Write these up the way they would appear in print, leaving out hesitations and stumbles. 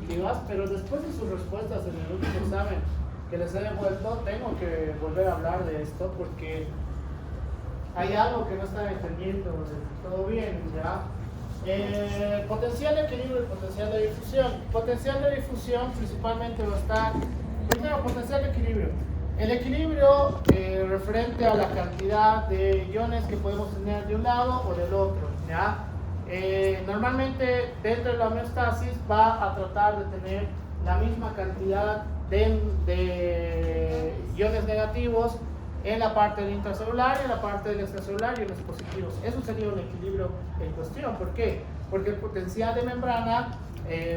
positivas, pero después de sus respuestas en el último examen que les he devuelto, tengo que volver a hablar de esto porque hay algo que no están entendiendo. Todo bien, ¿ya? Potencial de equilibrio y potencial de difusión. Potencial de difusión principalmente va a estar, primero, potencial de equilibrio. El equilibrio referente a la cantidad de iones que podemos tener de un lado o del otro, ¿ya? Normalmente dentro de la homeostasis va a tratar de tener la misma cantidad de iones negativos en la parte del intracelular y en la parte del extracelular, iones positivos. Eso sería un equilibrio en cuestión. ¿Por qué? Porque el potencial de membrana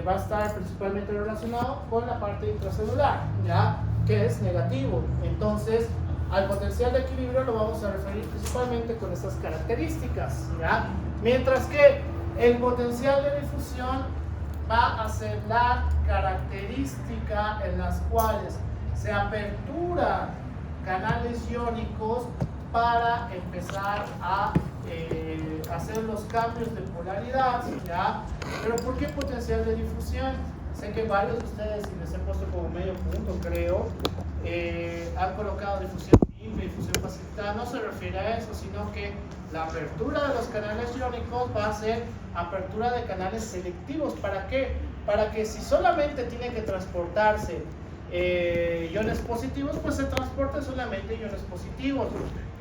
va a estar principalmente relacionado con la parte intracelular, ¿ya? Que es negativo. Entonces, al potencial de equilibrio lo vamos a referir principalmente con estas características, ¿ya? Mientras que el potencial de difusión va a ser la característica en las cuales se apertura canales iónicos para empezar a hacer los cambios de polaridad, ¿ya? Pero ¿por qué potencial de difusión? Sé que varios de ustedes, y les he puesto como medio punto, creo, han colocado difusión simple, difusión facilitada. No se refiere a eso, sino que la apertura de los canales iónicos va a ser apertura de canales selectivos. ¿Para qué? Para que si solamente tiene que transportarse iones positivos, pues se transporta solamente iones positivos,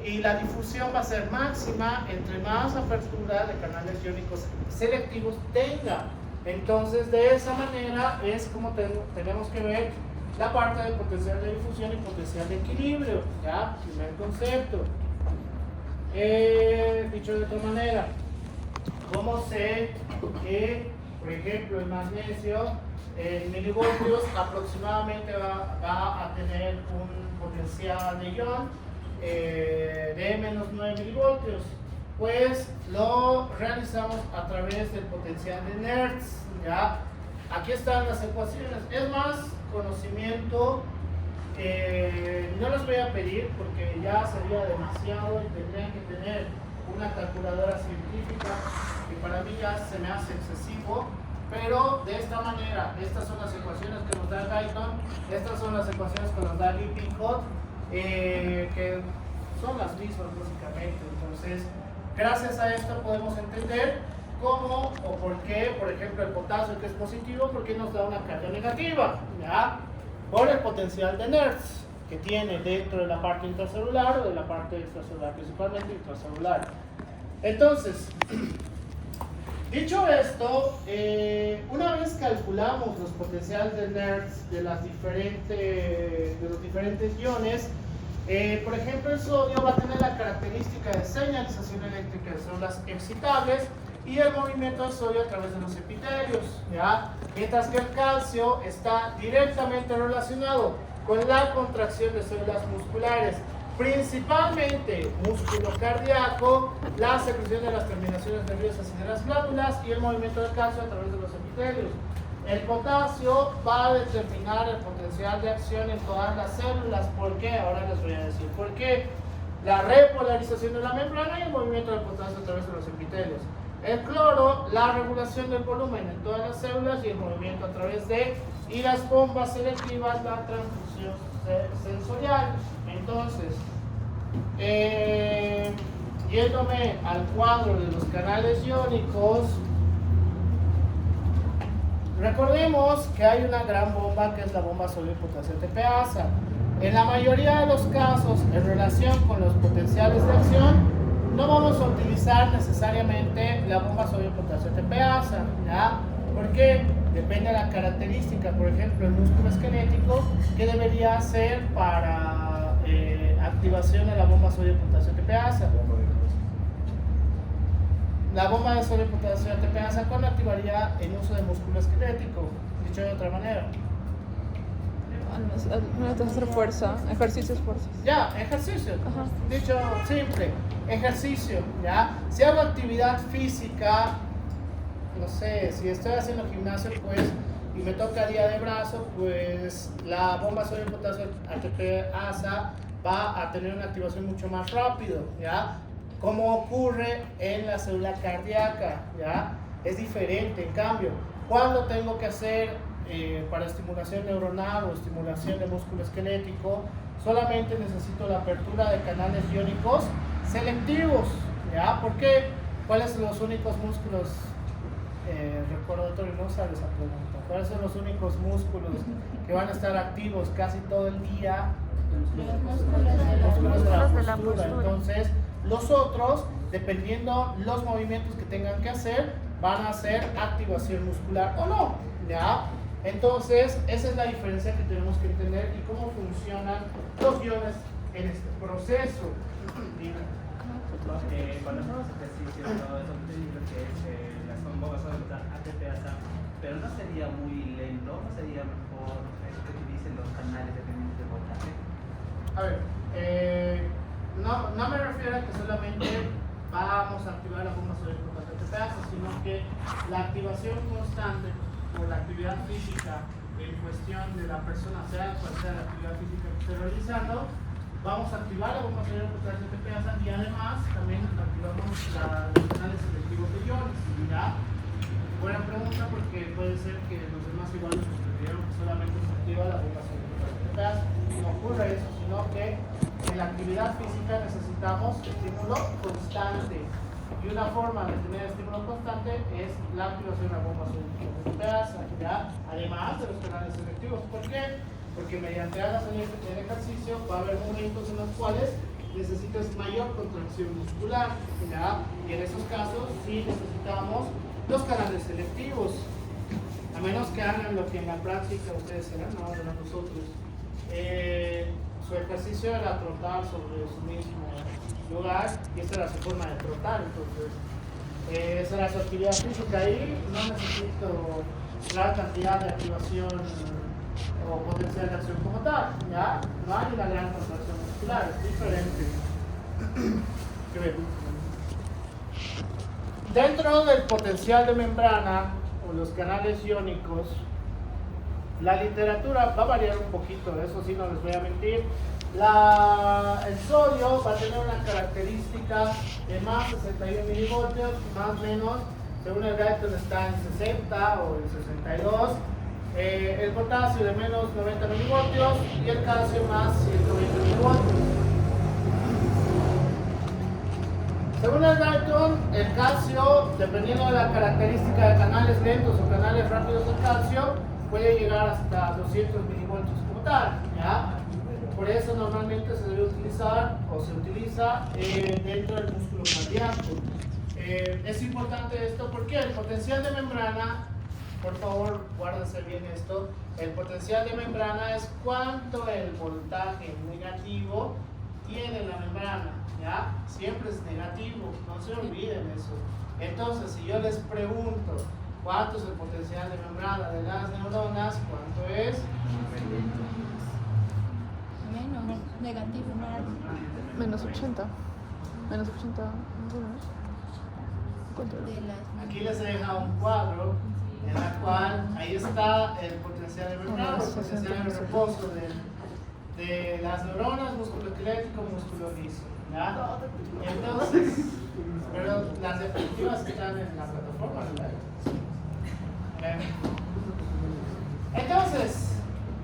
y la difusión va a ser máxima entre más apertura de canales iónicos selectivos tenga. Entonces, de esa manera es como tenemos que ver la parte de potencial de difusión y potencial de equilibrio, ¿ya? Primer concepto. Dicho de otra manera, ¿cómo sé que, por ejemplo, el magnesio en milivoltios aproximadamente va a tener un potencial de ion de menos 9 milivoltios? Pues lo realizamos a través del potencial de Nernst, ¿ya? Aquí están las ecuaciones. Es más conocimiento, no les voy a pedir porque ya sería demasiado y tendrían que tener una calculadora científica, que para mí ya se me hace excesivo. Pero de esta manera, estas son las ecuaciones que nos da Guyton, estas son las ecuaciones que nos da Lippincott, que son las mismas básicamente. Entonces, gracias a esto podemos entender cómo o por qué, por ejemplo, el potasio, que es positivo, por qué nos da una carga negativa, ¿ya? Por el potencial de Nernst que tiene dentro de la parte intracelular o de la parte extracelular, principalmente intracelular. Entonces, dicho esto, una vez calculamos los potenciales de Nernst de los diferentes iones, por ejemplo, el sodio va a tener la característica de señalización eléctrica de células excitables y el movimiento del sodio a través de los epitelios, ¿ya? Mientras que el calcio está directamente relacionado con la contracción de células musculares, principalmente músculo cardíaco, la secreción de las terminaciones nerviosas y de las glándulas y el movimiento del calcio a través de los epitelios. El potasio va a determinar el potencial de acción en todas las células. ¿Por qué? Ahora les voy a decir por qué. La repolarización de la membrana y el movimiento del potasio a través de los epitelios. El cloro, la regulación del volumen en todas las células y el movimiento a través de, y las bombas selectivas, la transducción sensorial. Entonces, yéndome al cuadro de los canales iónicos, recordemos que hay una gran bomba que es la bomba sodio-potasio ATPasa. En la mayoría de los casos, en relación con los potenciales de acción, no vamos a utilizar necesariamente la bomba sodio-potasio ATPasa, ¿ya? Porque depende de la característica. Por ejemplo, el músculo esquelético, ¿qué debería hacer para activación de la bomba sodio-potasio ATPasa? La bomba de sodio-potasio ATPasa, ¿cuándo activaría el uso de músculo esquelético? Dicho de otra manera. Hacer fuerza, ejercicios, fuerzas. Ya, ejercicio. Ajá. Dicho simple, ejercicio, ¿ya? Si hago actividad física, no sé, si estoy haciendo gimnasio, pues, y me toca día de brazo, pues la bomba sodio-potasio ATPasa va a tener una activación mucho más rápido, ¿ya? Como ocurre en la célula cardíaca, ¿ya? Es diferente. En cambio, cuando tengo que hacer para estimulación neuronal o estimulación de músculo esquelético, solamente necesito la apertura de canales iónicos selectivos. ¿Ya? ¿Por qué? ¿Cuáles son los únicos músculos? Recordatorio, no sabes esa pregunta. ¿Cuáles son los únicos músculos que van a estar activos casi todo el día? Los músculos de la postura. Entonces, los otros, dependiendo los movimientos que tengan que hacer, van a hacer activación muscular o no. ¿Ya? Entonces, esa es la diferencia que tenemos que entender y cómo funcionan los guiones en este proceso. Cuando hacemos ejercicios, ¿no? Eso que las convocaciones de ATP, pero no sería muy lento, no sería mejor que utilicen los canales dependientes de voltaje. A ver, no me refiero a que solamente vamos a activar la bomba sobre el ATP, sino que la activación constante por la actividad física en cuestión de la persona, sea cual sea la actividad física que esté realizando, vamos a activar la bomba cerebral portal de TPA y además también activamos los canales selectivos de iones. ¿Ya? Buena pregunta, porque puede ser que los demás igual nos sucedieron que solamente se activa la bomba cerebral portal de TPA. No ocurre eso, sino que en la actividad física necesitamos estímulo constante. Y una forma de tener estímulo constante es la activación de la bomba cerebral de TPA, además de los canales selectivos. ¿Por qué? Porque mediante hagas el ejercicio va a haber momentos en los cuales necesitas mayor contracción muscular, ¿ya? Y en esos casos sí necesitamos los canales selectivos, a menos que hagan lo que en la práctica ustedes serán, no ahora nosotros. Su ejercicio era trotar sobre su mismo lugar y esa era su forma de trotar, entonces esa era su actividad física y no necesito gran cantidad de activación o potencial de acción como tal, ¿ya? No hay una gran contracción muscular, es diferente. Dentro del potencial de membrana o los canales iónicos, la literatura va a variar un poquito, eso sí no les voy a mentir. El sodio va a tener una característica de más 61 milivoltios, más o menos, según el Guyton está en 60 o en 62. El potasio de menos 90 milivoltios y el calcio más 120 milivoltios. Según el Guyton, el calcio, dependiendo de la característica de canales lentos o canales rápidos del calcio, puede llegar hasta 200 milivoltios como tal, ¿ya? Por eso normalmente se debe utilizar o se utiliza dentro del músculo cardíaco. Es importante esto porque el potencial de membrana, por favor guárdense bien esto, el potencial de membrana es cuánto el voltaje negativo tiene la membrana, ¿ya? Siempre es negativo, no se olviden eso. Entonces, si yo les pregunto cuánto es el potencial de membrana de las neuronas, ¿cuánto es? Menos, negativo, Menos 80. Menos 80. ¿Cuánto? Aquí les he dejado un cuadro en la cual ahí está el potencial de membrana, el potencial de reposo de las neuronas, músculo esquelético, músculo liso, ¿ya? Entonces, pero las definitivas están en la plataforma, ¿verdad? Entonces,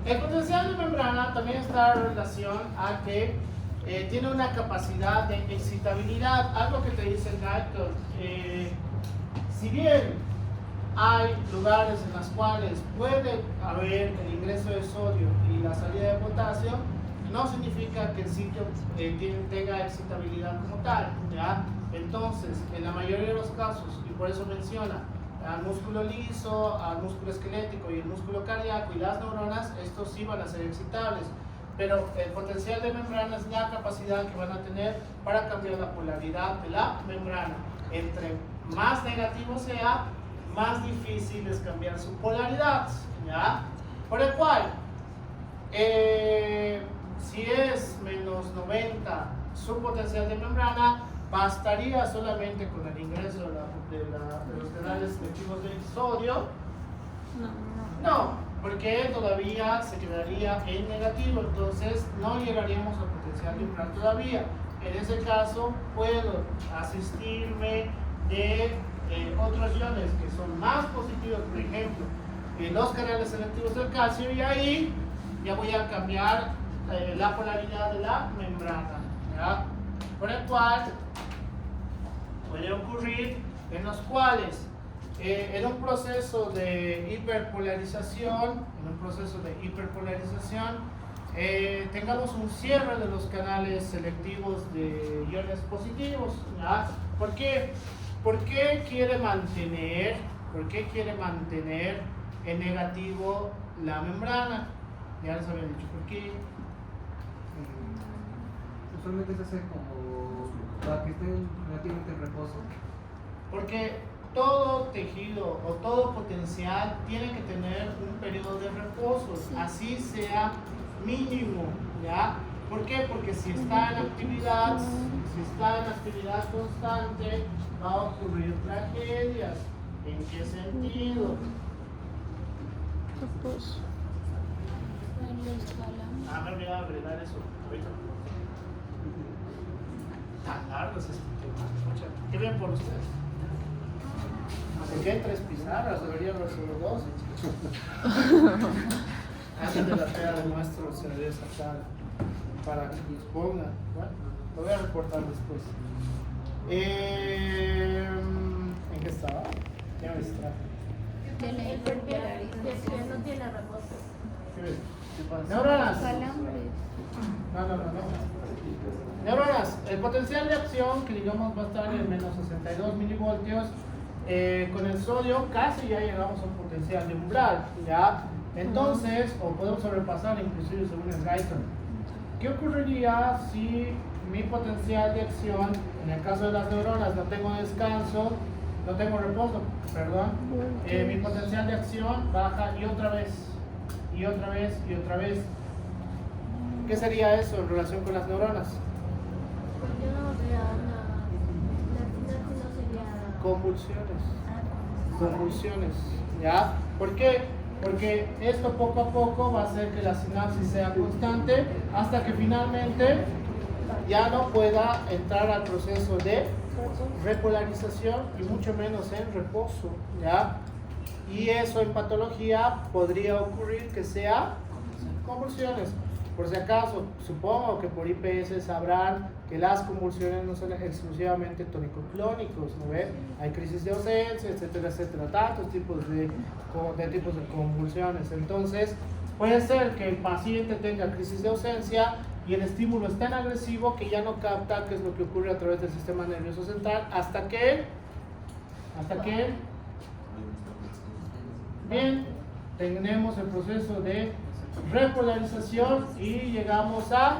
el potencial de membrana también está en relación a que tiene una capacidad de excitabilidad, algo que te dice el Guyton. Si bien hay lugares en los cuales puede haber el ingreso de sodio y la salida de potasio, no significa que el sitio tenga excitabilidad como tal, ¿ya? Entonces, en la mayoría de los casos, y por eso menciona al músculo liso, al músculo esquelético y el músculo cardíaco y las neuronas, estos sí van a ser excitables, pero el potencial de membrana es la capacidad que van a tener para cambiar la polaridad de la membrana. Entre más negativo sea, más difícil es cambiar su polaridad, ¿ya? Por el cual, si es menos 90 su potencial de membrana, bastaría solamente con el ingreso de los canales selectivos de sodio. No, porque todavía se quedaría en negativo, entonces no llegaríamos al potencial de umbral todavía. En ese caso puedo asistirme de otros iones que son más positivos, por ejemplo, los canales selectivos del calcio, y ahí ya voy a cambiar la polaridad de la membrana, ¿ya? Por el cual puede ocurrir en los cuales en un proceso de hiperpolarización, tengamos un cierre de los canales selectivos de iones positivos, ¿ya? ¿Por qué? ¿Por qué quiere mantener en negativo la membrana? Ya les había dicho por qué. Usualmente se hace como para que esté relativamente en reposo. Porque todo tejido o todo potencial tiene que tener un periodo de reposo, así sea mínimo, ¿ya? ¿Por qué? Porque si está en actividad constante, va a ocurrir tragedias. ¿En qué sentido? Reposo. Me olvidé agregar eso. Ahorita. Tan largos estos temas. Qué bien por ustedes. ¿Por qué 3 pizarras? Deberían haber solo 2. Antes de la tarea de muestro se debería sacar para que los pongan. Bueno, lo voy a reportar después. ¿En qué estaba? Ya me distraje. Tiene hiperpolarización, no tiene reposo. ¿Qué pasa? Neuronas. Calambres. No. Neuronas, el potencial de acción que digamos va a estar en menos 62 milivoltios. Con el sodio casi ya llegamos a un potencial de umbral, ¿ya? Entonces, o podemos sobrepasar inclusive según el Guyton. ¿Qué ocurriría si mi potencial de acción, en el caso de las neuronas, no tengo descanso, no tengo reposo, perdón, mi potencial de acción baja y otra vez, y otra vez, y otra vez? ¿Qué sería eso en relación con las neuronas? Convulsiones, ¿ya? ¿Por qué? Porque esto poco a poco va a hacer que la sinapsis sea constante hasta que finalmente ya no pueda entrar al proceso de repolarización y mucho menos en reposo, ¿ya? Y eso en patología podría ocurrir que sea convulsiones. Por si acaso, supongo que por IPS sabrán que las convulsiones no son exclusivamente tónico-clónicos, ¿no ve? Hay crisis de ausencia, etcétera, etcétera, tantos tipos de convulsiones. Entonces, puede ser que el paciente tenga crisis de ausencia y el estímulo es tan agresivo que ya no capta qué es lo que ocurre a través del sistema nervioso central hasta que bien, tenemos el proceso de repolarización y llegamos a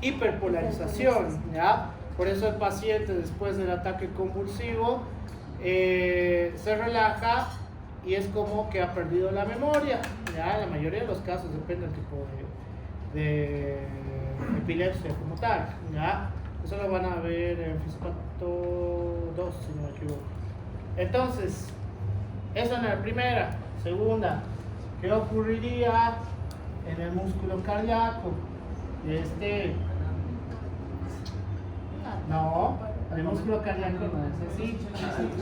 hiperpolarización, ¿ya? Por eso el paciente después del ataque convulsivo se relaja y es como que ha perdido la memoria, ¿ya? En la mayoría de los casos depende del tipo de epilepsia como tal, ¿ya? Eso lo van a ver en Fisipato 2, si no me equivoco. Entonces, esa es la primera. Segunda, ¿qué ocurriría en el músculo cardíaco? No, el músculo cardíaco no es así.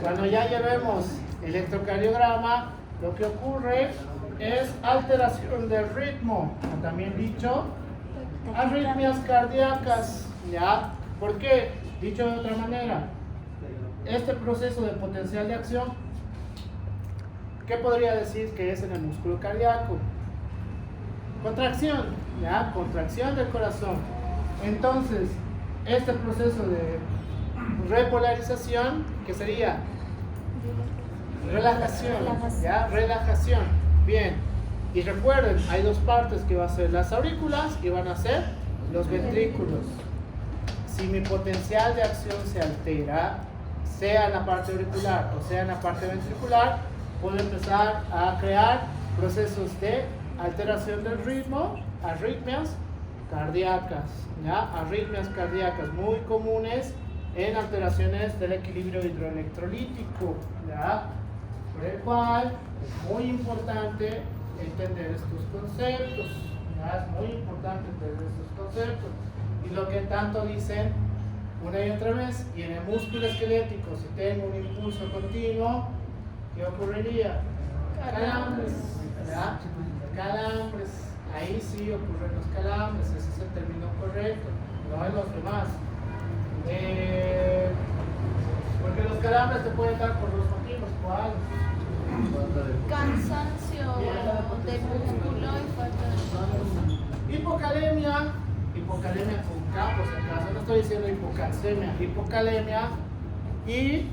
Cuando ya llevemos electrocardiograma, lo que ocurre es alteración del ritmo, o también dicho, arritmias cardíacas, ¿ya? ¿Por qué? Dicho de otra manera, este proceso de potencial de acción, ¿qué podría decir que es en el músculo cardíaco? Contracción, ¿ya? Contracción del corazón. Entonces, este proceso de repolarización, ¿qué sería? Relajación, ¿ya? Relajación. Bien. Y recuerden, hay dos partes que van a ser las aurículas y van a ser los ventrículos. Si mi potencial de acción se altera, sea en la parte auricular o sea en la parte ventricular, puedo empezar a crear procesos de alteración del ritmo, arritmias cardíacas, ¿ya? Arritmias cardíacas muy comunes en alteraciones del equilibrio hidroelectrolítico, ¿ya? Por el cual es muy importante entender estos conceptos, ¿ya? Es muy importante entender estos conceptos. Y lo que tanto dicen una y otra vez, y en el músculo esquelético, si tengo un impulso continuo, ¿qué ocurriría? calambres, ¿ya? Calambres, ahí sí ocurren los calambres, ese es el término correcto, no en los demás. Porque los calambres te pueden dar por dos motivos, ¿cuál? Cansancio del músculo y falta de Hipocalemia, hipocalemia con K por si acaso, no estoy diciendo hipocalcemia, hipocalemia y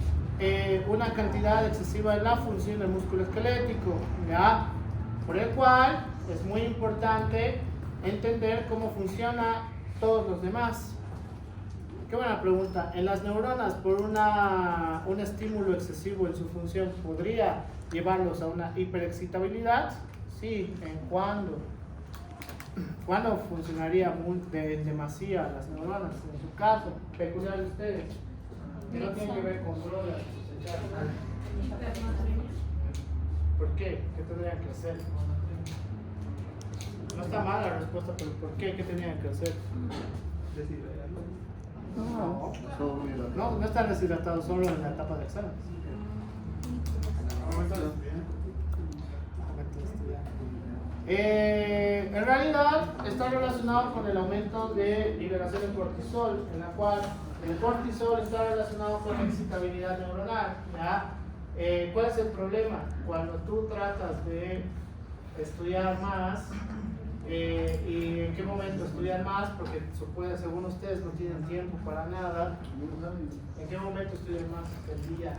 una cantidad excesiva de la función del músculo esquelético, ¿ya? Por el cual es muy importante entender cómo funciona todos los demás. Qué buena pregunta. En las neuronas, por un estímulo excesivo en su función, ¿podría llevarlos a una hiperexcitabilidad? Sí. ¿En cuándo? ¿Cuándo funcionaría en demasía las neuronas? En su caso, peculiar de ustedes, que no tiene que ver con drogas. ¿Por qué? ¿Qué tendrían que hacer? No está mal la respuesta, pero ¿por qué? ¿Qué tendrían que hacer? No están deshidratados solo en la etapa de exámenes. En realidad está relacionado con el aumento de liberación de cortisol, en la cual el cortisol está relacionado con la excitabilidad neuronal, ¿ya? ¿Cuál es el problema? Cuando tú tratas de estudiar más, ¿y en qué momento estudiar más? Porque según ustedes no tienen tiempo para nada. ¿En qué momento estudian más? El día.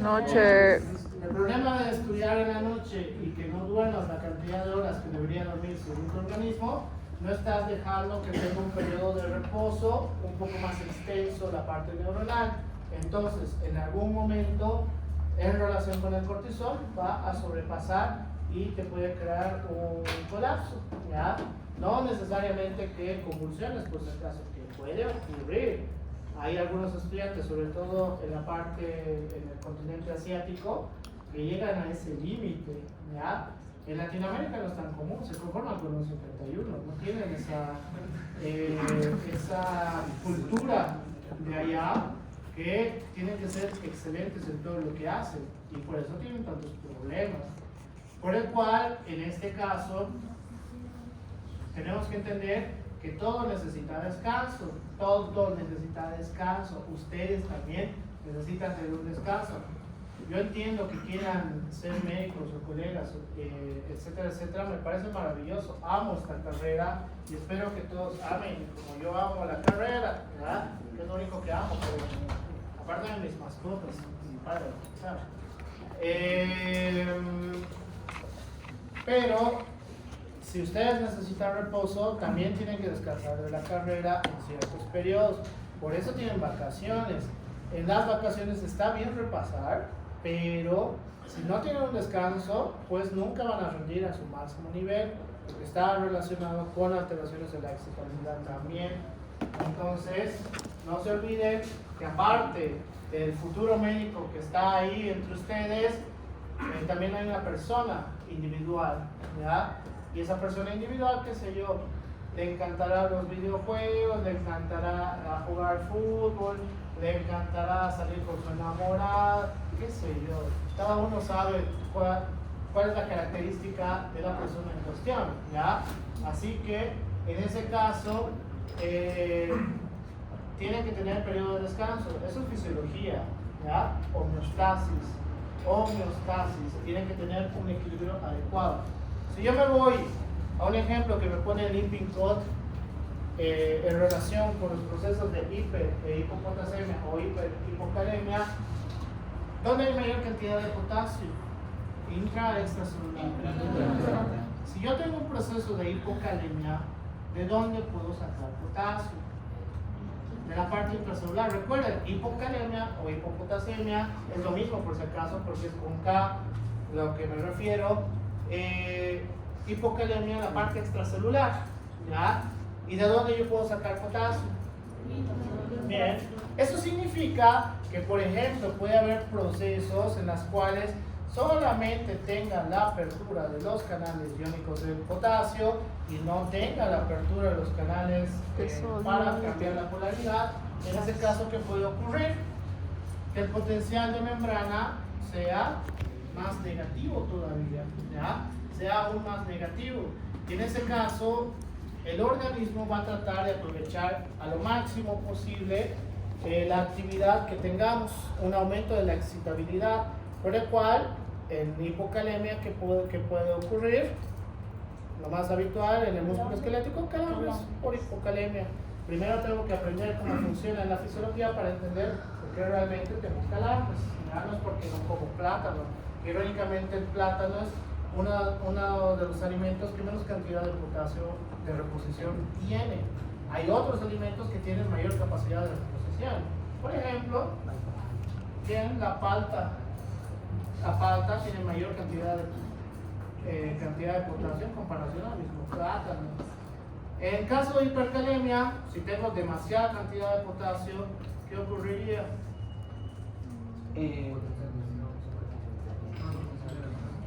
Noche. El problema de estudiar en la noche y que no duermas la cantidad de horas que debería dormir según tu organismo, no estás dejando que tenga un periodo de reposo un poco más extenso la parte neuronal. Entonces, en algún momento, en relación con el cortisol, va a sobrepasar y te puede crear un colapso, ¿ya? No necesariamente que convulsiones, por si acaso, que puede ocurrir. Hay algunos estudiantes, sobre todo en la parte, en el continente asiático, que llegan a ese límite, ¿ya? En Latinoamérica no es tan común, se conforman con un 51, no tienen esa cultura de allá, que tienen que ser excelentes en todo lo que hacen, y por eso tienen tantos problemas. Por el cual, en este caso, tenemos que entender que todo necesita descanso, todo necesita descanso, ustedes también necesitan tener un descanso. Yo entiendo que quieran ser médicos o colegas, etcétera, etcétera, me parece maravilloso, amo esta carrera y espero que todos amen como yo amo la carrera, ¿verdad? Que es lo único que amo, pero aparte de mis mascotas, mi padre, ¿sabes? Pero si ustedes necesitan reposo, también tienen que descansar de la carrera en ciertos periodos. Por eso tienen vacaciones. En las vacaciones está bien repasar, pero si no tienen un descanso, pues nunca van a rendir a su máximo nivel, porque está relacionado con alteraciones de la excitabilidad también. Entonces, no se olviden que aparte del futuro médico que está ahí entre ustedes, también hay una persona individual, ¿ya? Y esa persona individual, qué sé yo, le encantará los videojuegos, le encantará jugar fútbol, le encantará salir con su enamorada, qué sé yo. Cada uno sabe cuál es la característica de la persona en cuestión, ¿ya? Así que, en ese caso, tienen que tener periodo de descanso. Eso es fisiología, ¿ya? Homeostasis, tienen que tener un equilibrio adecuado. Si yo me voy a un ejemplo que me pone el Lippincott en relación con los procesos de hipopotasemia o hipocalemia, ¿dónde hay mayor cantidad de potasio? Intra, extracelular. Si yo tengo un proceso de hipocalemia, ¿de dónde puedo sacar potasio? De la parte intracelular. Recuerden, hipocalemia o hipopotasemia es lo mismo por si acaso, porque es con K lo que me refiero. Hipocalemia, la parte extracelular, ¿ya? ¿Y de dónde yo puedo sacar potasio? Bien, eso significa que, por ejemplo, puede haber procesos en los cuales solamente tenga la apertura de los canales iónicos del potasio y no tenga la apertura de los canales para cambiar la polaridad. En ese caso, ¿qué puede ocurrir? Que el potencial de membrana sea más negativo todavía, ¿ya? Sea aún más negativo. Y en ese caso, el organismo va a tratar de aprovechar a lo máximo posible la actividad que tengamos, un aumento de la excitabilidad, por el cual en hipocalemia, ¿qué puede ocurrir? Lo más habitual en el músculo esquelético, calambres por hipocalemia. Primero tengo que aprender cómo funciona la fisiología para entender por qué realmente tengo calambres. Ya no es porque no como plátano. Irónicamente el plátano es uno de los alimentos que menos cantidad de potasio de reposición tiene. Hay otros alimentos que tienen mayor capacidad de reposición. Por ejemplo, tienen la palta. La palta tiene mayor cantidad de potasio en comparación al mismo plátano. En caso de hipercalemia, si tengo demasiada cantidad de potasio, ¿qué ocurriría?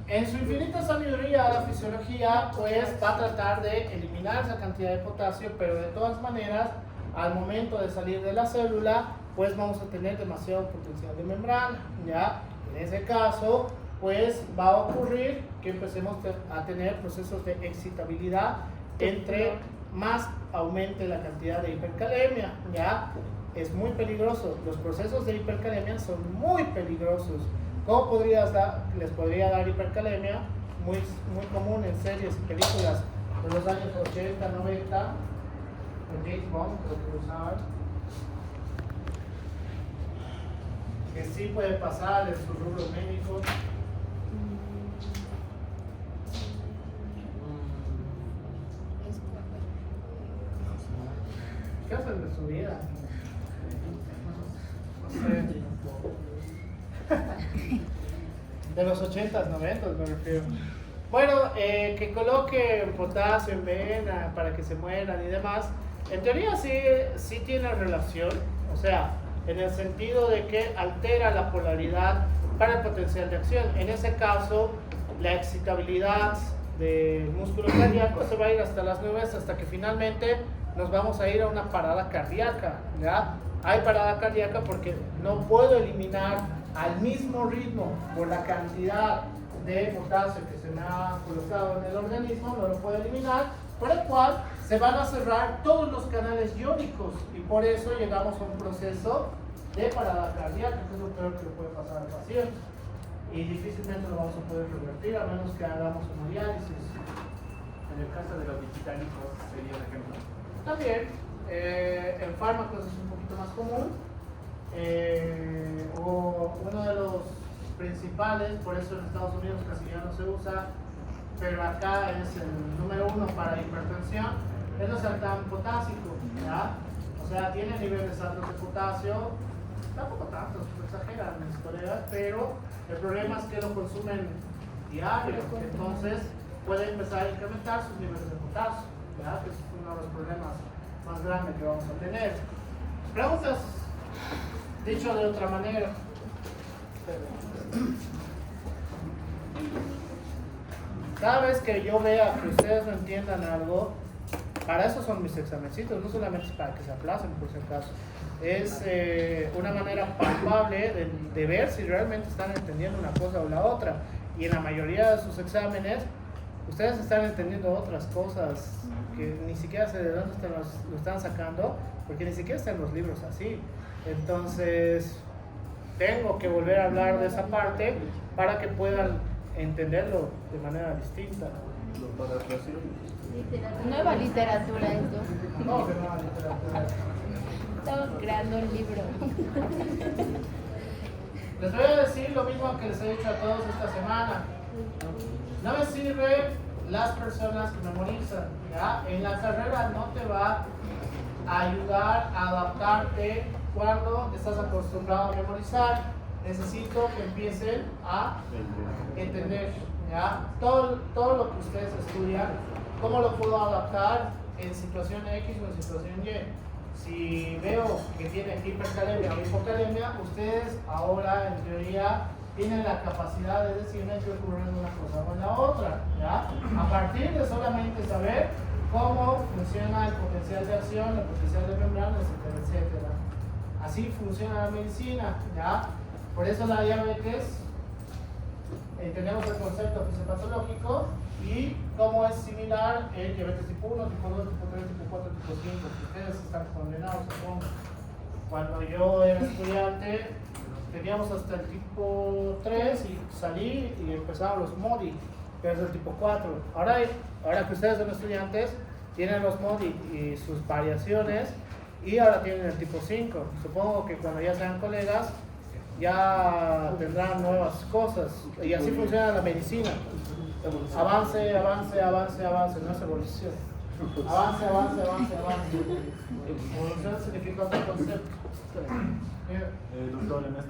En su infinita sabiduría, la fisiología pues va a tratar de eliminar esa cantidad de potasio, pero de todas maneras, al momento de salir de la célula, pues vamos a tener demasiado potencial de membrana, ¿ya? En ese caso, pues va a ocurrir que empecemos a tener procesos de excitabilidad entre más aumente la cantidad de hipercalemia, ¿ya? Es muy peligroso. Los procesos de hipercalemia son muy peligrosos. ¿Cómo les podría dar hipercalemia? Muy común en series y películas de los años 80, 90, en James Bond, creo que usaban. Que sí puede pasar en sus rubros médicos. ¿Qué hacen de su vida? No sé. De los 80s, 90s me refiero. Bueno, que coloque potasio en vena para que se mueran y demás. En teoría sí tiene relación. O sea, en el sentido de que altera la polaridad para el potencial de acción. En ese caso, la excitabilidad del músculo cardíaco se va a ir hasta las nubes hasta que finalmente nos vamos a ir a una parada cardíaca, ¿ya? Hay parada cardíaca porque no puedo eliminar al mismo ritmo por la cantidad de potasio que se me ha colocado en el organismo, no lo puedo eliminar, por el cual se van a cerrar todos los canales iónicos y por eso llegamos a un proceso de parada cardíaca, que es lo peor que le puede pasar al paciente y difícilmente lo vamos a poder revertir a menos que hagamos hemodiálisis. En el caso de los digitálicos sería un ejemplo. También en fármacos es un poquito más común. Uno de los principales, por eso en Estados Unidos casi ya no se usa, pero acá es el número 1 para hipertensión, es el sartán potásico, ¿ya? O sea, tiene niveles altos de potasio, tampoco tantos, exageran mis colegas, pero el problema es que lo consumen diario, entonces puede empezar a incrementar sus niveles de potasio, ¿ya? Que es uno de los problemas más grandes que vamos a tener. Preguntas, dicho de otra manera. Cada vez que yo vea que ustedes no entiendan algo, para eso son mis examencitos, no solamente es para que se aplacen por si acaso. Es una manera palpable de ver si realmente están entendiendo una cosa o la otra. Y en la mayoría de sus exámenes, ustedes están entendiendo otras cosas que ni siquiera sé de dónde lo están sacando, porque ni siquiera están los libros así. Entonces, tengo que volver a hablar de esa parte para que puedan entenderlo de manera distinta. Nueva literatura esto. No, que nueva literatura. Estamos creando un libro. Les voy a decir lo mismo que les he dicho a todos esta semana. No me sirven las personas que memorizan, ¿ya? En la carrera no te va a ayudar a adaptarte cuando estás acostumbrado a memorizar. Necesito que empiecen a entender, ¿ya? Todo lo que ustedes estudian, ¿cómo lo puedo adaptar en situación X o en situación Y? Si veo que tienen hipercalemia o hipocalemia, ustedes ahora en teoría tienen la capacidad de decirme qué ocurre en una cosa o en la otra, ¿ya? A partir de solamente saber cómo funciona el potencial de acción, el potencial de membrana, etcétera, etcétera. Así funciona la medicina, ¿ya? Por eso la diabetes tenemos el concepto fisiopatológico y cómo es similar el diabetes tipo 1, tipo 2, tipo 3, tipo 4, tipo 5, que ustedes están condenados, supongo. Cuando yo era estudiante, teníamos hasta el tipo 3 y salí y empezaban los MODI, que es el tipo 4. Ahora que ustedes son estudiantes, tienen los MODI y sus variaciones, y ahora tienen el tipo 5. Supongo que cuando ya sean colegas, ya tendrán nuevas cosas, y así funciona la medicina. Avance, avance, avance, avance, no es evolución. Avance, avance, avance, avance. Evolución significa otro concepto. Doctor, en la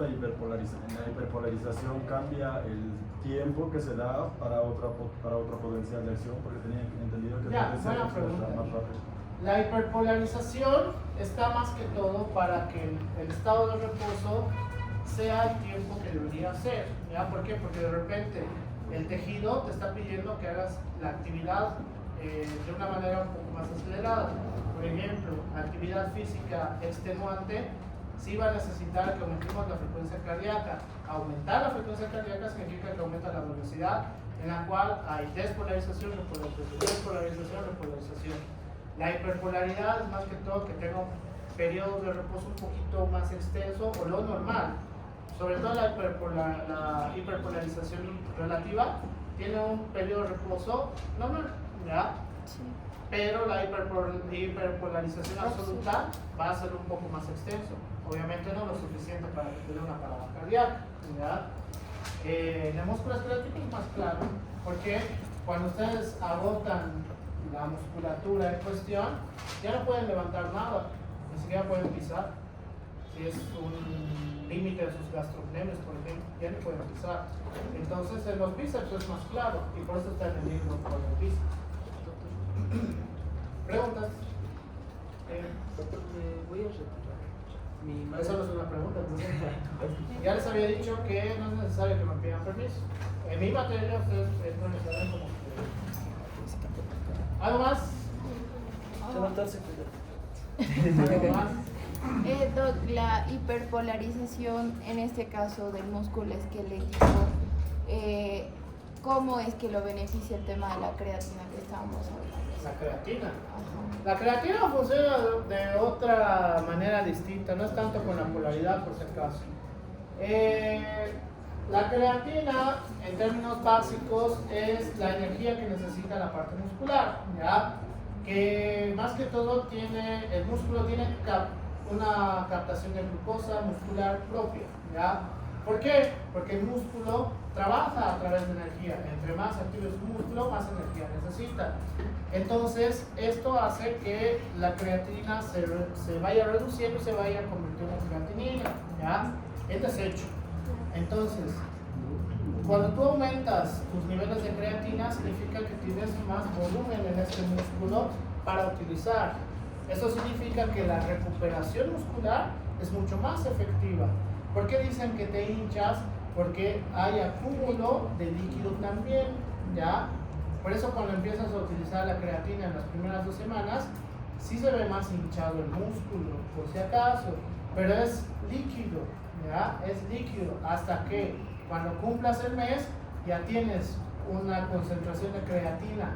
hiperpolarización cambia el tiempo que se da para otra potencial de acción, porque tenía entendido que Ya, puede ser buena pregunta. más rápido. La hiperpolarización está más que todo para que el estado de reposo sea el tiempo que debería ser. ¿Ya? ¿Por qué? Porque de repente el tejido te está pidiendo que hagas la actividad de una manera un poco más acelerada. Por ejemplo, actividad física extenuante sí va a necesitar que aumentemos la frecuencia cardíaca. Aumentar la frecuencia cardíaca significa que aumenta la velocidad, en la cual hay despolarización, repolarización, despolarización, repolarización. La hiperpolaridad es más que todo que tenga un periodo de reposo un poquito más extenso o lo normal. Sobre todo la hiperpolarización relativa tiene un periodo de reposo normal, ¿ya? Sí. Pero la hiperpolarización absoluta va a ser un poco más extenso. Obviamente no lo suficiente para que tenga una parada cardíaca, ¿ya? El músculo esquelético es más claro, porque cuando ustedes agotan la musculatura en cuestión, ya no pueden levantar nada, ni siquiera pueden pisar. Si es un límite de sus gastrocnemios, por ejemplo, ya no pueden pisar. Entonces en los bíceps es más claro, y por eso está en el libro por el bíceps. ¿Preguntas? Doctor, me voy a retirar. Mi madre... Eso no es una pregunta. Ya les había dicho que no es necesario que me pidan permiso. En mi materia ustedes entran y salen como que... ¿Algo más? ¿Algo más? Doc, la hiperpolarización, en este caso del músculo esquelético, ¿cómo es que lo beneficia el tema de la creatina que estábamos hablando? La creatina. Ajá. La creatina funciona de otra manera distinta, no es tanto con la polaridad por si acaso. La creatina, en términos básicos, es la energía que necesita la parte muscular, ¿ya? Que más que todo el músculo tiene una captación de glucosa muscular propia, ¿ya? ¿Por qué? Porque el músculo trabaja a través de energía. Entre más activo es un músculo, más energía necesita. Entonces, esto hace que la creatina se vaya reduciendo y se vaya convirtiendo en creatinina, ¿ya? En desecho. Entonces, cuando tú aumentas tus niveles de creatina, significa que tienes más volumen en este músculo para utilizar. Eso significa que la recuperación muscular es mucho más efectiva. ¿Por qué dicen que te hinchas? Porque hay acúmulo de líquido también, ¿ya? Por eso cuando empiezas a utilizar la creatina en las primeras 2 semanas, sí se ve más hinchado el músculo, por si acaso, pero es líquido, ¿ya? Es líquido hasta que cuando cumplas el mes ya tienes una concentración de creatina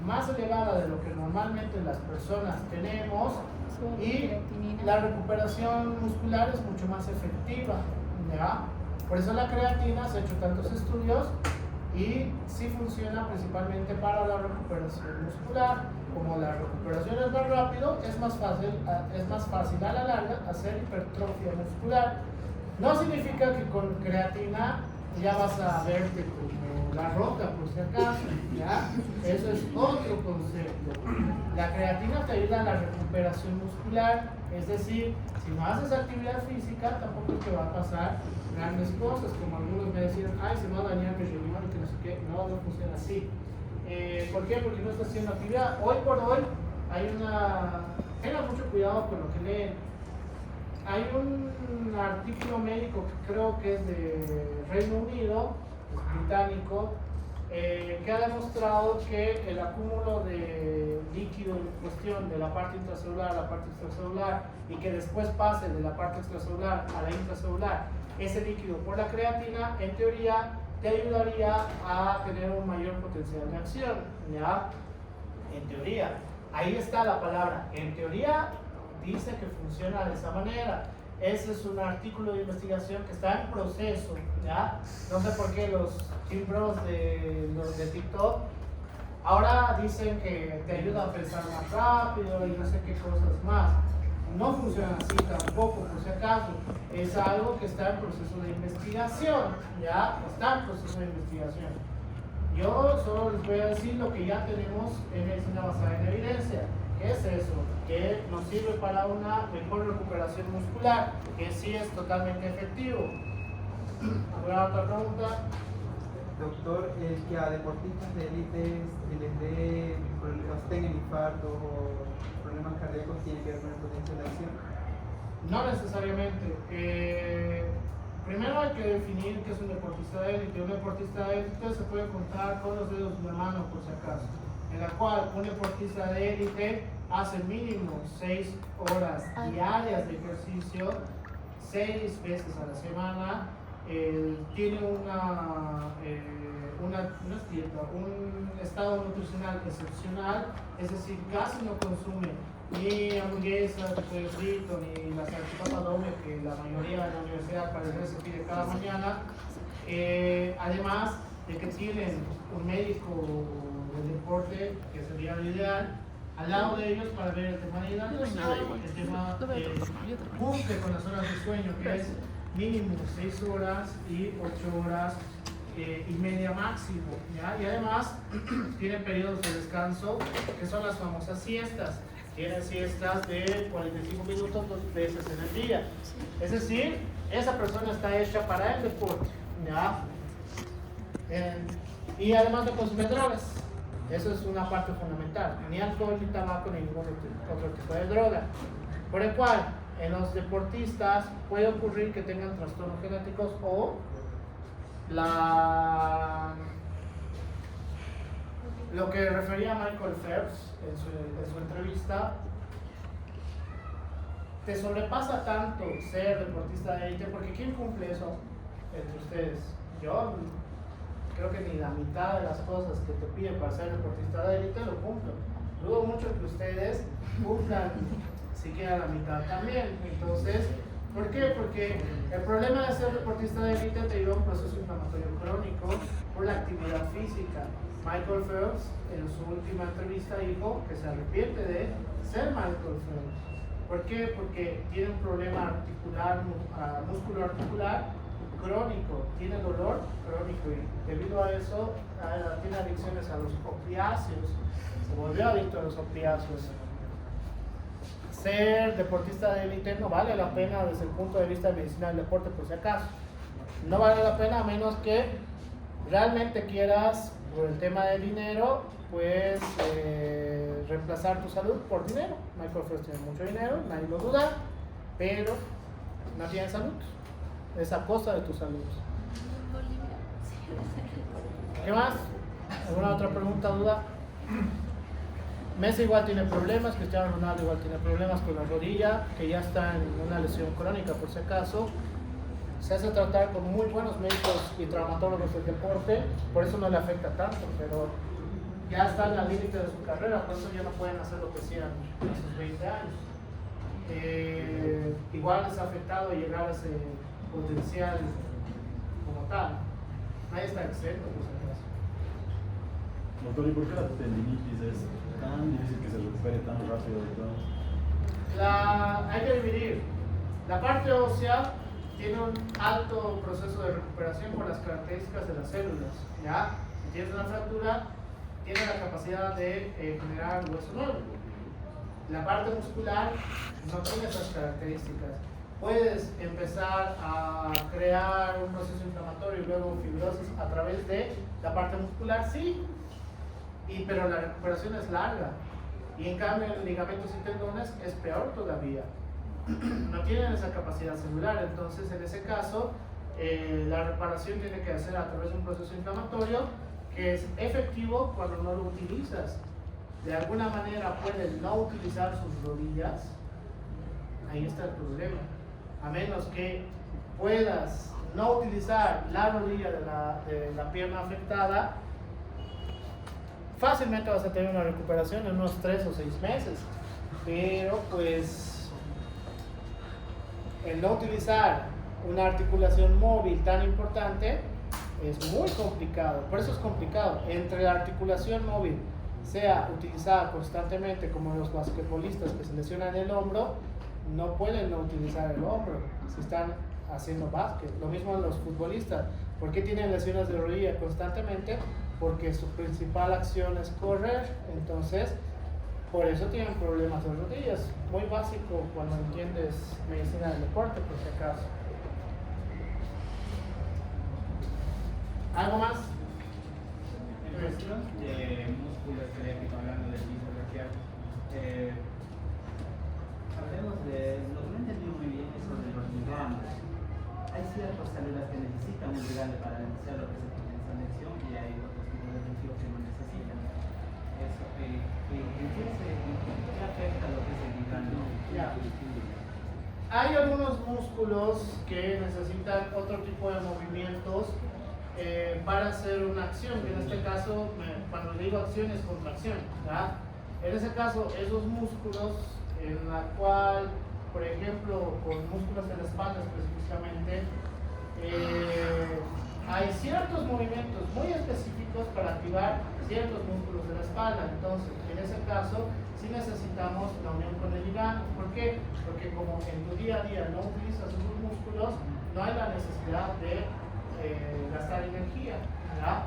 más elevada de lo que normalmente las personas tenemos y la recuperación muscular es mucho más efectiva, ¿ya? Por eso la creatina se ha hecho tantos estudios y sí funciona principalmente para la recuperación muscular. Como la recuperación es más rápido, es más fácil a la larga hacer hipertrofia muscular. No significa que con creatina ya vas a verte como la roca, por si acaso, ¿ya? Eso es otro concepto. La creatina te ayuda a la recuperación muscular, es decir, si no haces actividad física, tampoco te va a pasar grandes cosas, como algunos me decían, ay, se me va a dañar mi riñón y que no sé qué. No funciona así. ¿Por qué? Porque no estás haciendo actividad. Hoy por hoy tengan mucho cuidado con lo que leen. Hay un artículo médico que creo que es de Reino Unido, es británico, que ha demostrado que el acúmulo de líquido en cuestión de la parte intracelular a la parte extracelular y que después pase de la parte extracelular a la intracelular ese líquido por la creatina, en teoría te ayudaría a tener un mayor potencial de acción, ¿ya? En teoría, ahí está la palabra, en teoría dice que funciona de esa manera. Ese es un artículo de investigación que está en proceso, ¿ya? No sé por qué los Team Bros de TikTok ahora dicen que te ayuda a pensar más rápido y no sé qué cosas más. No funciona así tampoco, por si acaso. Es algo que está en proceso de investigación, ¿ya? Está en proceso de investigación. Yo solo les voy a decir lo que ya tenemos en medicina basada en evidencia. ¿Qué es eso? Que nos sirve para una mejor recuperación muscular, que sí es totalmente efectivo. ¿Alguna otra pregunta? Doctor, que a deportistas de élite tengan infartos o problemas cardíacos, ¿tiene que ver con el potencial de acción? No necesariamente. Primero hay que definir qué es un deportista de élite. Un deportista de élite se puede contar con los dedos de la mano, por si acaso, en la cual un deportista de élite hace mínimo 6 horas diarias de ejercicio, 6 veces a la semana. Tiene un estado nutricional excepcional, es decir, casi no consume ni hamburguesas, ni pollo frito, ni la salchipapa doble que la mayoría de la universidad parece se pide cada mañana. Además de que tienen un médico del deporte, que sería lo ideal, al lado de ellos para ver el tema de hidratación, el tema cumple con las horas de sueño, que es mínimo 6 horas y 8 horas y media máximo, ¿ya? Y además tienen periodos de descanso que son las famosas siestas. Tienen siestas de 45 minutos 2 veces en el día. Es decir, esa persona está hecha para el deporte, ¿ya? Y además no consume drogas. Eso es una parte fundamental. Ni alcohol, ni tabaco, ni ningún otro tipo de droga. Por el cual, en los deportistas puede ocurrir que tengan trastornos genéticos o lo que refería Michael Phelps en su entrevista, te sobrepasa tanto ser deportista de élite, porque ¿quién cumple eso entre ustedes? Yo creo que ni la mitad de las cosas que te piden para ser deportista de élite lo cumplo. Dudo mucho que ustedes cumplan siquiera la mitad también. Entonces, ¿por qué? Porque el problema de ser deportista de élite te lleva a un proceso inflamatorio crónico por la actividad física. Michael Phelps en su última entrevista dijo que se arrepiente de ser Michael Phelps. ¿Por qué? Porque tiene un problema articular, músculo-articular crónico, tiene dolor crónico y debido a eso tiene adicciones a los opiáceos, se volvió adicto a los opiáceos. Ser deportista de élite no vale la pena desde el punto de vista de medicina del deporte, por si acaso. No vale la pena a menos que realmente quieras, por el tema del dinero, pues reemplazar tu salud por dinero. Michael Phelps tiene mucho dinero, nadie lo duda, pero no tiene salud. Es a costa de tu salud. ¿Qué más? ¿Alguna otra pregunta, duda? Messi igual tiene problemas, Cristiano Ronaldo igual tiene problemas con la rodilla, que ya está en una lesión crónica por si acaso. Se hace tratar con muy buenos médicos y traumatólogos del deporte, por eso no le afecta tanto, pero ya están al límite de su carrera, por eso ya no pueden hacer lo que hacían a sus 20 años. Igual les ha afectado llegar a ese potencial como tal. Nadie está exento, por si acaso. Doctor, ¿y por qué la tendinitis es tan difícil que se recupere tan rápido? Hay que dividir. La parte ósea tiene un alto proceso de recuperación por las características de las células. ¿Ya? Si tienes una fractura, tiene la capacidad de generar hueso nuevo. La parte muscular no tiene esas características. Puedes empezar a crear un proceso inflamatorio y luego fibrosis a través de la parte muscular, sí, pero la recuperación es larga. Y en cambio en ligamentos y tendones es peor todavía. No tienen esa capacidad celular, entonces en ese caso la reparación tiene que hacer a través de un proceso inflamatorio que es efectivo cuando no lo utilizas. De alguna manera puedes no utilizar sus rodillas, ahí está el problema. A menos que puedas no utilizar la rodilla de la pierna afectada, fácilmente vas a tener una recuperación en unos 3 o 6 meses. Pero pues el no utilizar una articulación móvil tan importante es muy complicado. Por eso es complicado. Entre la articulación móvil sea utilizada constantemente, como los basquetbolistas que se lesionan el hombro, no pueden no utilizar el hombro si están haciendo básquet. Lo mismo los futbolistas. ¿Por qué tienen lesiones de rodilla constantemente? Porque su principal acción es correr. Entonces, por eso tienen problemas de rodillas. Muy básico cuando entiendes medicina del deporte, por si acaso. ¿Algo más? En cuestión de músculo esquelético, hablando del piso braquial, hablemos de lo que no entendí muy bien es sobre los ligandos. Hay ciertas células que necesitan un ligando para iniciar lo que se tiene esa lección y hay otros tipos de tejidos que no necesitan. Eso, ¿en qué afecta lo que es el ligando? Ya. Hay algunos músculos que necesitan otro tipo de movimientos para hacer una acción, que en este caso, cuando digo acción es contracción, ¿verdad? En ese caso, esos músculos en la cual, por ejemplo, con músculos de la espalda específicamente, hay ciertos movimientos muy específicos para activar ciertos músculos de la espalda. Entonces, en ese caso, sí necesitamos la unión con el ligando. ¿Por qué? Porque como en tu día a día no utilizas esos músculos, no hay la necesidad de gastar energía, ¿verdad?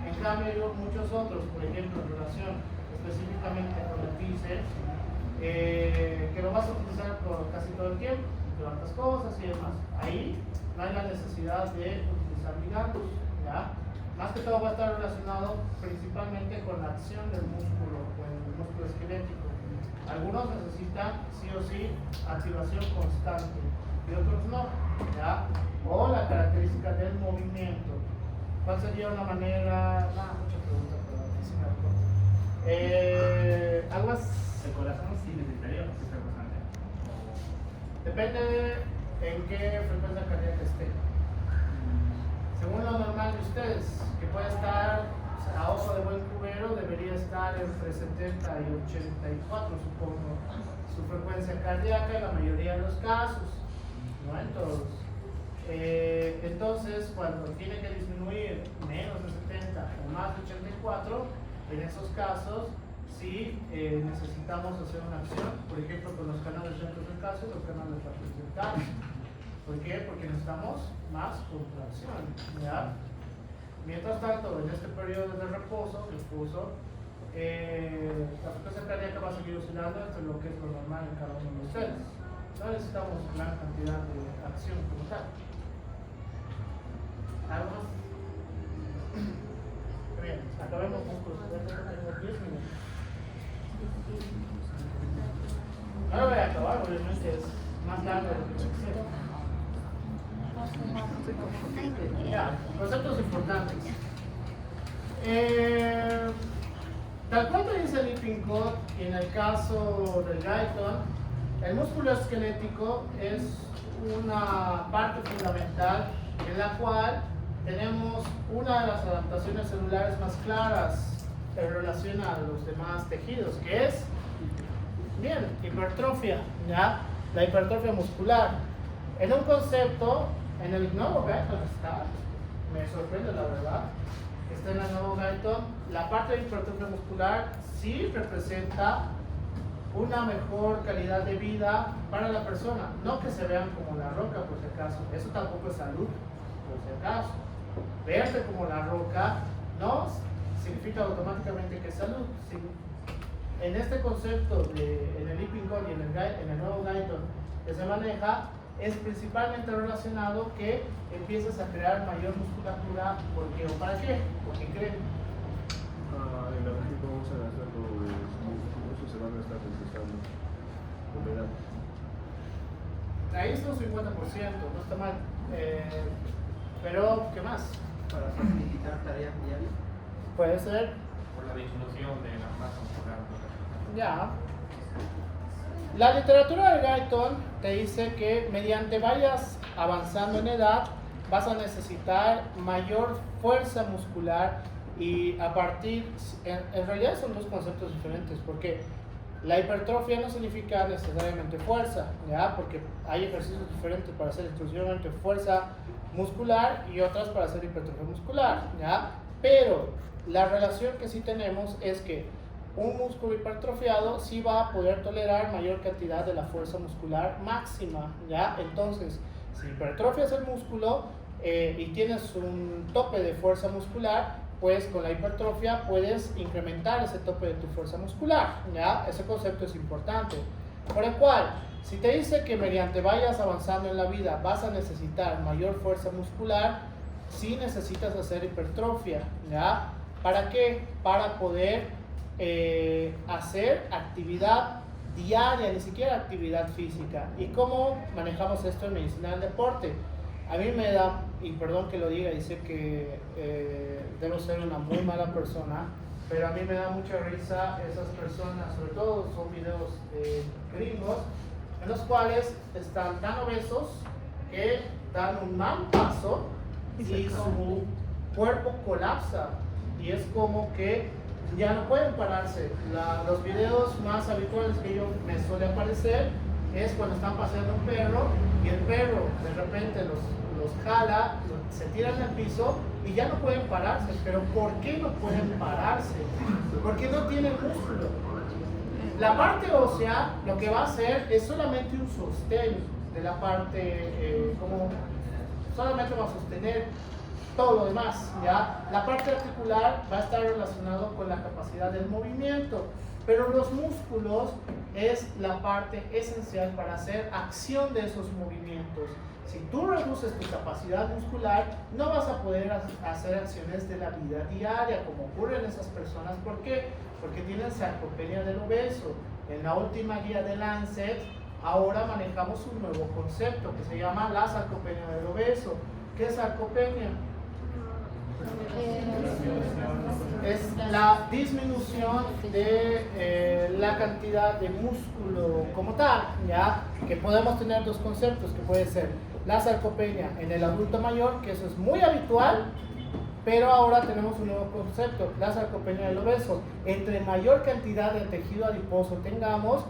En cambio, muchos otros, por ejemplo, en relación específicamente con el bíceps, que lo vas a utilizar por casi todo el tiempo, levantas cosas y demás. Ahí no hay la necesidad de utilizar ligandos, ¿ya? Más que todo va a estar relacionado principalmente con la acción del músculo, con el músculo esquelético. Algunos necesitan sí o sí activación constante y otros no, ¿ya? O la característica del movimiento. ¿Cuál sería una manera? Mucha pregunta, pero sí me acuerdo. Algo más. El corazón sí necesitaría que esté constante. Depende en qué frecuencia cardíaca esté. Según lo normal de ustedes, que puede estar a ojo de buen cubero, debería estar entre 70 y 84, supongo, su frecuencia cardíaca en la mayoría de los casos, no en todos. Entonces, cuando tiene que disminuir menos de 70 o más de 84, en esos casos sí necesitamos hacer una acción, por ejemplo con los canales lentos del calcio y los canales rápidos del calcio. ¿Por qué? Porque necesitamos más contracción, ¿ya? Mientras tanto, en este periodo de reposo, la frecuencia cardíaca va a seguir oscilando entre lo que es lo normal en cada uno de ustedes. No necesitamos gran cantidad de acción como tal. ¿Algo más? Bien, acabemos músculos. Ya tengo 10 minutos. Ahora voy a acabar, obviamente es más largo de lo que quisiera. Ya, conceptos importantes. Tal cual te dice el Lipin Code, en el caso del Guyton, el músculo esquelético es una parte fundamental en la cual tenemos una de las adaptaciones celulares más claras en relación a los demás tejidos, que es, bien, hipertrofia, ¿ya? La hipertrofia muscular. En un concepto, en el nuevo Guyton está, me sorprende la verdad, está en el nuevo Guyton, la parte de hipertrofia muscular sí representa una mejor calidad de vida para la persona, no que se vean como la roca por si acaso, eso tampoco es salud, por si acaso. Verse como la roca no significa automáticamente que es salud. En este concepto, en el Lipin Code y en el nuevo Guyton que se maneja, es principalmente relacionado que empiezas a crear mayor musculatura. ¿Por qué o para qué? Porque creen. En la México vamos a hacer los músculos se van a estar empezando con la edad. Ahí está un 50%, no está mal. Pero, ¿qué más? Para facilitar tareas diarias. Puede ser. Por la disminución de la masa muscular. Ya. La literatura de Guyton te dice que mediante vayas avanzando en edad, vas a necesitar mayor fuerza muscular y a partir, en realidad son dos conceptos diferentes, porque la hipertrofia no significa necesariamente fuerza, ¿ya? Porque hay ejercicios diferentes para hacer exclusivamente fuerza muscular y otras para hacer hipertrofia muscular, ¿ya? Pero la relación que sí tenemos es que un músculo hipertrofiado sí va a poder tolerar mayor cantidad de la fuerza muscular máxima, ¿ya? Entonces, si hipertrofias el músculo y tienes un tope de fuerza muscular, pues con la hipertrofia puedes incrementar ese tope de tu fuerza muscular, ¿ya? Ese concepto es importante. Por el cual, si te dice que mediante vayas avanzando en la vida vas a necesitar mayor fuerza muscular, sí necesitas hacer hipertrofia, ¿ya? ¿Para qué? Para poder hacer actividad diaria, ni siquiera actividad física. ¿Y cómo manejamos esto en medicina del deporte? A mí me da, y perdón que lo diga, dice que debo ser una muy mala persona, pero a mí me da mucha risa esas personas, sobre todo son videos gringos, en los cuales están tan obesos que dan un mal paso y su cuerpo colapsa y es como que ya no pueden pararse. Los videos más habituales que yo me suele aparecer es cuando están paseando un perro y el perro de repente los jala, se tiran al piso y ya no pueden pararse. ¿Pero por qué no pueden pararse? Porque no tienen músculo. La parte ósea lo que va a hacer es solamente un sostén de la parte, como solamente va a sostener todo lo demás, ¿ya? La parte articular va a estar relacionado con la capacidad del movimiento, pero los músculos es la parte esencial para hacer acción de esos movimientos. Si tú reduces tu capacidad muscular, no vas a poder hacer acciones de la vida diaria, como ocurre en esas personas. ¿Por qué? Porque tienen sarcopenia del obeso. En la última guía de Lancet, ahora manejamos un nuevo concepto que se llama la sarcopenia del obeso. ¿Qué es sarcopenia? Es la disminución de la cantidad de músculo como tal, ¿ya? Que podemos tener dos conceptos, que puede ser la sarcopenia en el adulto mayor, que eso es muy habitual, pero ahora tenemos un nuevo concepto, la sarcopenia del obeso. Entre mayor cantidad de tejido adiposo tengamos,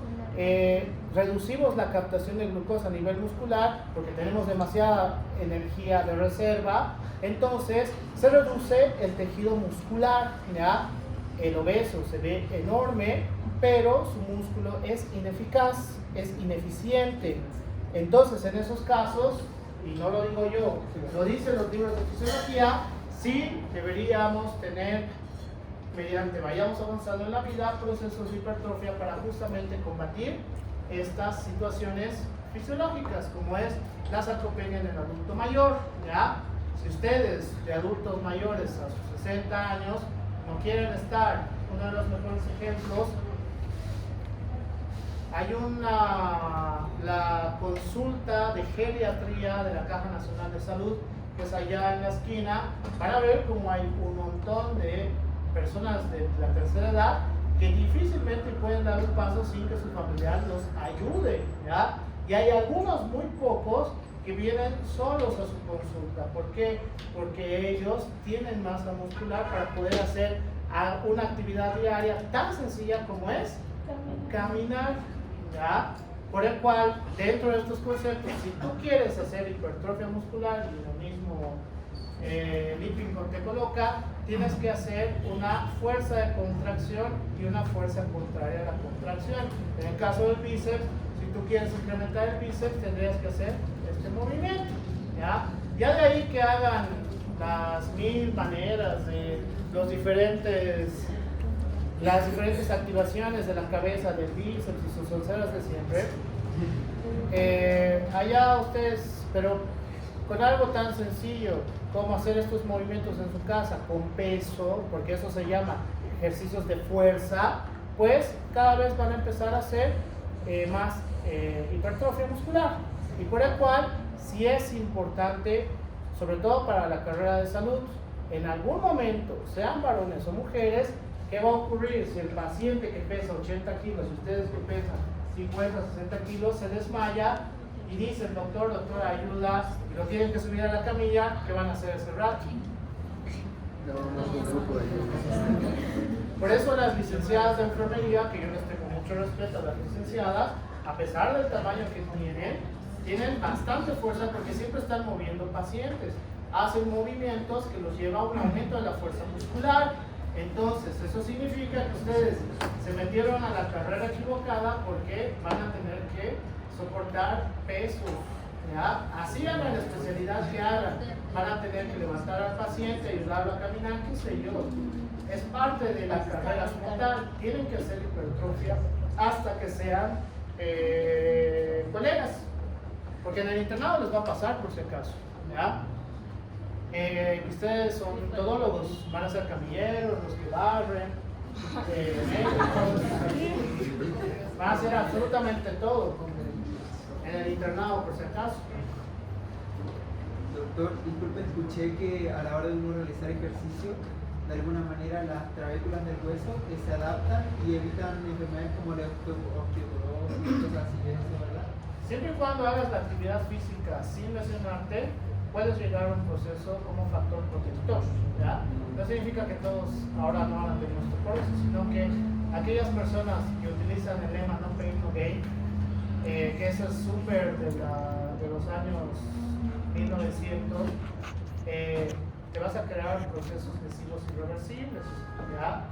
reducimos la captación de glucosa a nivel muscular porque tenemos demasiada energía de reserva, entonces se reduce el tejido muscular, ¿ya? El obeso se ve enorme, pero su músculo es ineficaz, es ineficiente. Entonces en esos casos, y no lo digo yo, lo dicen los libros de fisiología, sí deberíamos tener, mediante vayamos avanzando en la vida, procesos de hipertrofia para justamente combatir estas situaciones fisiológicas, como es la sarcopenia en el adulto mayor, ¿ya? Si ustedes de adultos mayores a sus 60 años no quieren estar, uno de los mejores ejemplos, hay la consulta de geriatría de la Caja Nacional de Salud, que es allá en la esquina, para ver cómo hay un montón de personas de la tercera edad que difícilmente pueden dar un paso sin que su familiar los ayude, ¿ya? Y hay algunos muy pocos que vienen solos a su consulta. ¿Por qué? Porque ellos tienen masa muscular para poder hacer una actividad diaria tan sencilla como es caminar, ¿ya? Por el cual, dentro de estos conceptos, si tú quieres hacer hipertrofia muscular, y lo mismo Lipincon te coloca, tienes que hacer una fuerza de contracción y una fuerza contraria a la contracción. En el caso del bíceps, si tú quieres incrementar el bíceps, tendrías que hacer este movimiento, ¿ya? Ya de ahí que hagan las 1000 maneras de las diferentes activaciones de la cabeza, del bíceps y sus onceras de siempre. Allá ustedes, pero con algo tan sencillo como hacer estos movimientos en su casa con peso, porque eso se llama ejercicios de fuerza, pues cada vez van a empezar a hacer más hipertrofia muscular, y por el cual sí es importante, sobre todo para la carrera de salud, en algún momento, sean varones o mujeres, ¿qué va a ocurrir si el paciente que pesa 80 kilos y ustedes que pesan 50, 60 kilos se desmaya? y dicen, doctor, doctora, ayuda, y lo tienen que subir a la camilla, ¿qué van a hacer ese rato? Por eso las licenciadas de enfermería, que yo les tengo mucho respeto a las licenciadas, a pesar del tamaño que tienen bastante fuerza porque siempre están moviendo pacientes. Hacen movimientos que los lleva a un aumento de la fuerza muscular. Entonces, eso significa que ustedes se metieron a la carrera equivocada porque van a tener que soportar peso. ¿Ya? Así hagan la especialidad que hagan, van a tener que levantar al paciente, ayudarlo a caminar, qué sé yo. Es parte de la carrera como tal. Tienen que hacer hipertrofia hasta que sean colegas, porque en el internado les va a pasar por si acaso. ¿Ya? Ustedes son todólogos, van a ser camilleros, los que barren, médicos, van a hacer absolutamente todo en el internado por si acaso. Doctor, disculpe, escuché que a la hora de uno realizar ejercicio, de alguna manera las trabéculas del hueso se adaptan y evitan enfermedades como la osteoporosis y cosas así, ¿es eso verdad? Siempre y cuando hagas la actividad física sin lesionarte, puedes llegar a un proceso como factor protector, ¿ya? No significa que todos ahora no hagan de osteoporosis, sino que aquellas personas que utilizan el lema no pain no gain, que eso es súper de los años 1900, te vas a crear procesos lesivos irreversibles, ¿ya?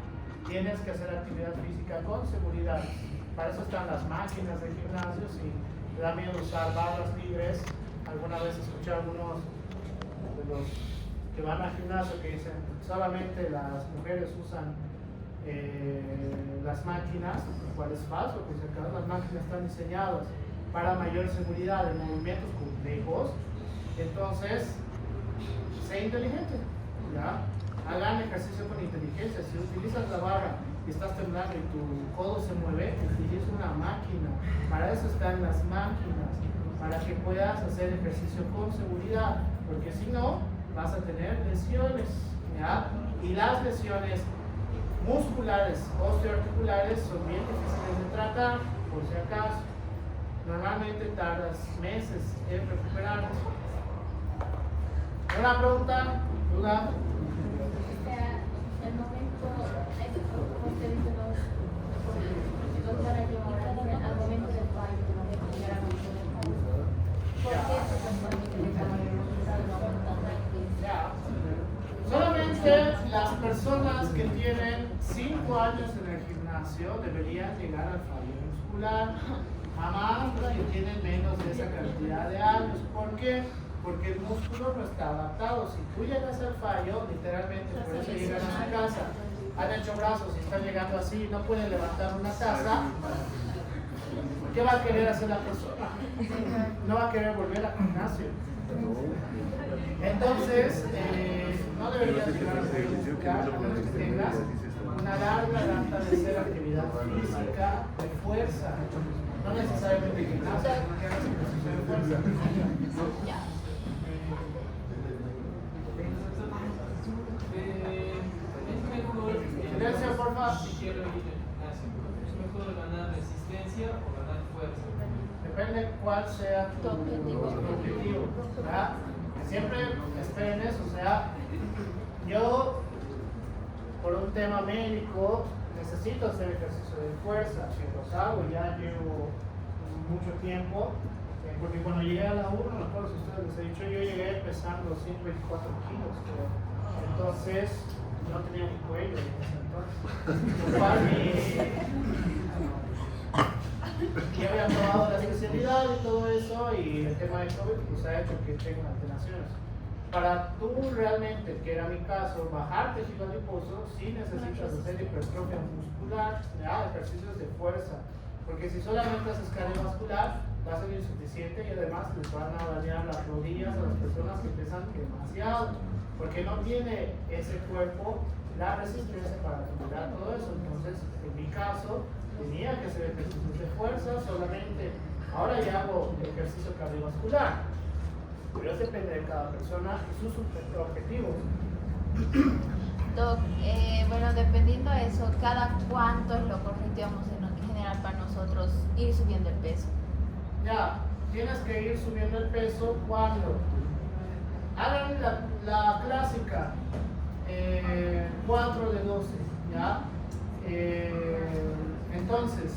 Tienes que hacer actividad física con seguridad. Para eso están las máquinas de gimnasios y te da miedo usar barras libres. Alguna vez escuché a algunos de los que van al gimnasio que dicen solamente las mujeres usan las máquinas, lo cual es falso, porque si acaso las máquinas están diseñadas para mayor seguridad en movimientos complejos. Entonces, sé inteligente, ¿ya? Hagan ejercicio con inteligencia. Si utilizas la barra y estás temblando y tu codo se mueve, utiliza una máquina. Para eso están las máquinas, para que puedas hacer ejercicio con seguridad, porque si no, vas a tener lesiones, ¿ya? Y las lesiones musculares, osteoarticulares, son bien difíciles de tratar, por si acaso. Normalmente tardas meses en recuperarlas. ¿Una pregunta? ¿Duda? El momento, usted dice dos para llevar al momento del fallo, ¿por qué se supone que el resultado no va tan rápido? Solamente las personas que tienen 5 años en el gimnasio deberían llegar al fallo muscular. Jamás los que tienen menos de esa cantidad de años. ¿Por qué? Porque el músculo no está adaptado. Si tú llegas al fallo, literalmente por eso llegan a su casa, han hecho brazos y están llegando así, no pueden levantar una taza. ¿Qué va a querer hacer la persona? No va a querer volver al gimnasio. Entonces, no deberías llegar al fallo muscular, a menos que tengas una larga data de hacer actividad física de fuerza. No necesariamente gimnasio, sino que hagas ejercicio de fuerza. Silencio, por favor. Si quiero ir al gimnasio, ¿es mejor ganar resistencia o ganar fuerza? Depende cuál sea tu objetivo, ¿verdad? Siempre esperen eso, o sea, yo por un tema médico necesito hacer ejercicio de fuerza, que los hago, ya llevo mucho tiempo, porque cuando llegué a la U, no me acuerdo si ustedes les he dicho, yo llegué pesando 124 kilos, creo. Entonces no tenía ni cuello en ese entonces. Y había probado la especialidad y todo eso, y el tema de COVID pues ha hecho que tenga alteraciones. Para tú realmente, que era mi caso, bajar tejido adiposo, sí necesitas hacer hipertrofia muscular, ejercicios de fuerza, porque si solamente haces cardiovascular va a ser insuficiente y además les van a dañar las rodillas a las personas que pesan demasiado, porque no tiene ese cuerpo la resistencia para tolerar todo eso. Entonces, en mi caso, tenía que hacer ejercicios de fuerza solamente. Ahora ya hago ejercicio cardiovascular, pero eso depende de cada persona y sus objetivos. Doc, bueno, dependiendo de eso, ¿cada cuánto es lo correcto, digamos, en general para nosotros ir subiendo el peso? Ya, tienes que ir subiendo el peso cuando hagan la clásica 4 de 12, ¿ya? Entonces,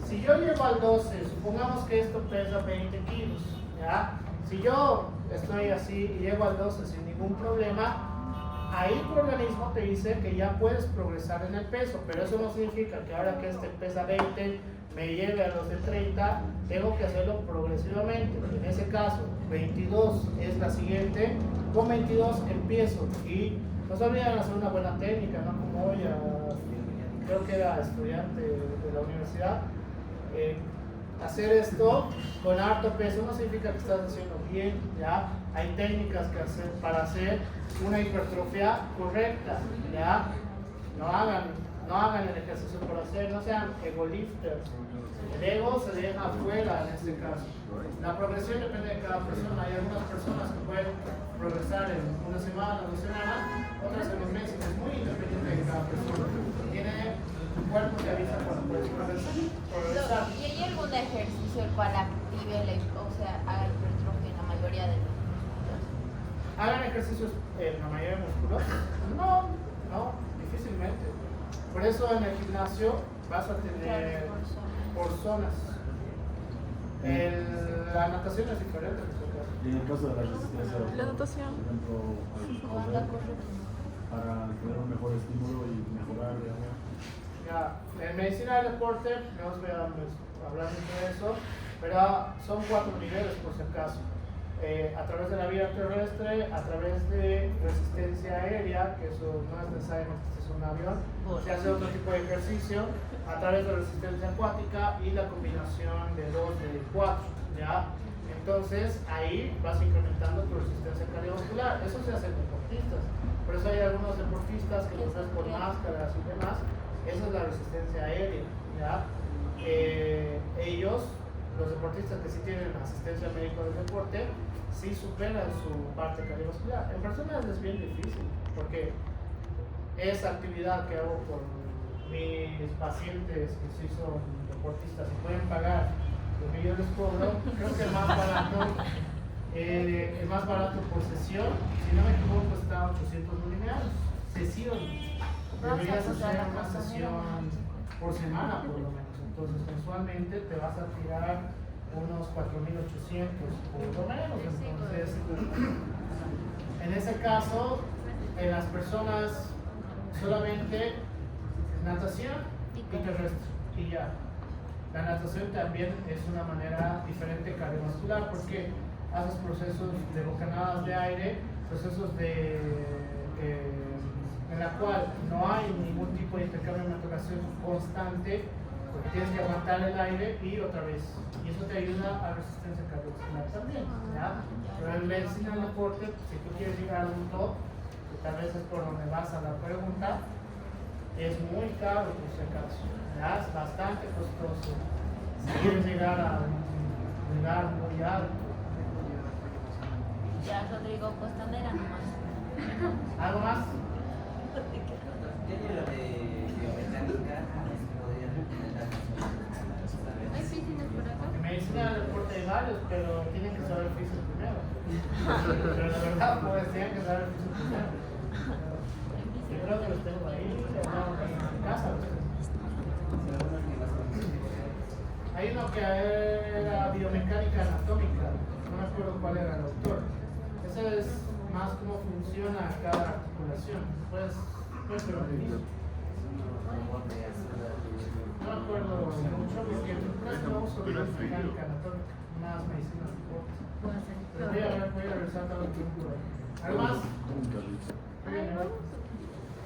si yo llego al 12, supongamos que esto pesa 20 kilos, ¿ya? Si yo estoy así y llego al 12 sin ningún problema, ahí tu organismo te dice que ya puedes progresar en el peso, pero eso no significa que ahora que este pesa 20, me lleve a los de 30, tengo que hacerlo progresivamente. En ese caso, 22 es la siguiente, con 22 empiezo y no se olviden hacer una buena técnica, ¿no? Como hoy, creo que era estudiante de la universidad, hacer esto con harto peso no significa que estás haciendo bien, ¿ya? Hay técnicas que hacer para hacer una hipertrofia correcta, ¿ya? No hagan el ejercicio por hacer, no sean egolifters. El ego se deja afuera en este caso. La progresión depende de cada persona. Hay algunas personas que pueden progresar en una semana, 2 semanas, otras en un mes. Es muy independiente de cada persona. Tiene un cuerpo que avisa cuando puedes progresar. ¿Y hay algún ejercicio el cual active, haga hipertrofia en la mayoría de los músculos? ¿Hagan ejercicios en la mayoría de músculos? No, difícilmente. Por eso en el gimnasio vas a tener por zonas. La natación es diferente. Y en el caso de la resistencia, La natación. por ejemplo, al correr, para tener un mejor estímulo y mejorar, digamos. Ya, en medicina del deporte, no os voy a hablar mucho de eso, pero son 4 niveles por si acaso. A través de la vía terrestre, a través de resistencia aérea, que eso no es necesariamente que es un avión, se hace otro tipo de ejercicio, a través de resistencia acuática y la combinación de 2 de 4, ¿ya? Entonces ahí vas incrementando tu resistencia cardiovascular. Eso se hace en deportistas, por eso hay algunos deportistas que los ves con máscaras y demás. Esa es la resistencia aérea, ¿ya? Ellos, los deportistas que sí tienen asistencia médica del deporte, sí superan su parte cardiovascular. En personas es bien difícil, porque esa actividad que hago con mis pacientes que sí son deportistas y pueden pagar lo que yo les cobro, creo que el más barato por sesión, si no me equivoco, está 800 bolivianos. Sesión. Deberías hacer una sesión por semana por lo menos. Entonces mensualmente te vas a tirar unos 4.800 por lo menos. Entonces, en ese caso, en las personas solamente natación y terrestre y ya. La natación también es una manera diferente cardiovascular porque haces procesos de bocanadas de aire, procesos en la cual no hay ningún tipo de intercambio de hematocracia constante, porque tienes que aguantar el aire y otra vez. Y eso te ayuda a resistencia cardiovascular también, ¿ya? Pero en medicina del deporte, si tú quieres llegar a un top, que tal vez es por donde vas a la pregunta, es muy caro por si acaso, ¿ya? Es bastante costoso. Si quieres llegar a un lugar muy alto. Ya, Rodrigo Costanera nomás. ¿Algo más? ¿Tiene lo de biomecánica? ¿Hay piscinas por acá? En medicina del deporte hay varios, pero tienen que saber física primero. Pero la verdad, pues tienen que saber física primero. Yo creo que los tengo ahí, en casa. Hay uno que era biomecánica anatómica, no me acuerdo cuál era el autor. Eso es más cómo funciona cada articulación. Pues prevenir. No me acuerdo mucho porque no uso biomecánica anatómica, más medicina de deporte. Voy a revisar todo el tiempo. ¿Algo más?